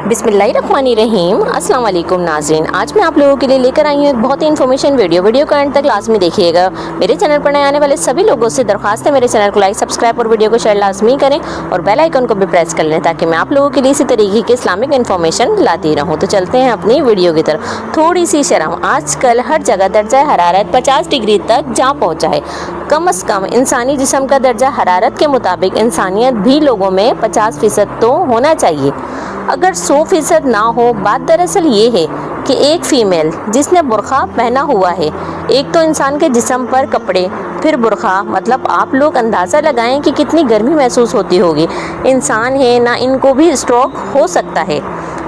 बिस्मिल्लाहिर्रहमानिर्रहीम। अस्सलाम वालेकुम नाज़रीन, आज मैं आप लोगों के लिए लेकर आई हूँ एक बहुत ही इन्फॉर्मेशन वीडियो को एंड तक लाजमी देखिएगा। मेरे चैनल पर नए आने वाले सभी लोगों से दरख्वास्त है मेरे चैनल को लाइक सब्सक्राइब और वीडियो को शेयर लाजमी करें और बेल आइकन को भी प्रेस कर लें ताकि मैं आप लोगों के लिए इसी तरीके की इस्लामिक इन्फॉर्मेशन लाती रहूँ। तो चलते हैं अपनी वीडियो की तरफ। थोड़ी सी शर्म, आजकल हर जगह दर्जा हरारत 50 डिग्री तक जा पहुँचा है। कम अज़ कम इंसानी जिस्म का दर्जा हरारत के मुताबिक इंसानियत भी लोगों में 50% तो होना चाहिए, अगर 100% ना हो। बात दरअसल ये है कि एक फ़ीमेल जिसने बुरखा पहना हुआ है, एक तो इंसान के जिस्म पर कपड़े फिर बुरखा, मतलब आप लोग अंदाज़ा लगाएं कि कितनी गर्मी महसूस होती होगी। इंसान है ना, इनको भी स्ट्रोक हो सकता है,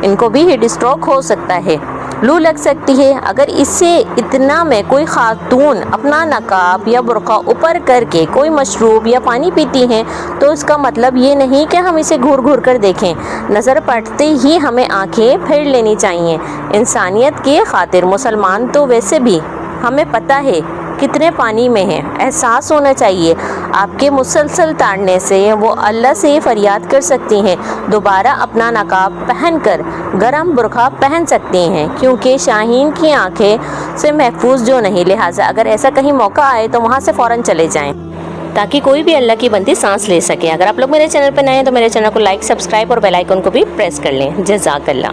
इनको भी हीट स्ट्रोक हो सकता है, लू लग सकती है। अगर इससे इतना में कोई खातून अपना नकाब या बुरखा ऊपर करके कोई मशरूब या पानी पीती हैं तो इसका मतलब ये नहीं कि हम इसे घूर घूर कर देखें। नज़र पड़ते ही हमें आंखें फेर लेनी चाहिए। इंसानियत के खातिर मुसलमान तो वैसे भी हमें पता है कितने पानी में हैं, एहसास होना चाहिए। आपके मुसलसल ताड़ने से वो अल्लाह से फरियाद कर सकती हैं, दोबारा अपना नकाब पहनकर गरम बुरखा पहन सकती हैं, क्योंकि शाहीन की आंखें से महफूज जो नहीं। लिहाजा अगर ऐसा कहीं मौका आए तो वहाँ से फ़ौरन चले जाएं ताकि कोई भी अल्लाह की बंदी सांस ले सके। अगर आप लोग मेरे चैनल पर नए हैं तो मेरे चैनल को लाइक सब्सक्राइब और बेल आइकन को भी प्रेस कर लें। जज़ाकल्लाह।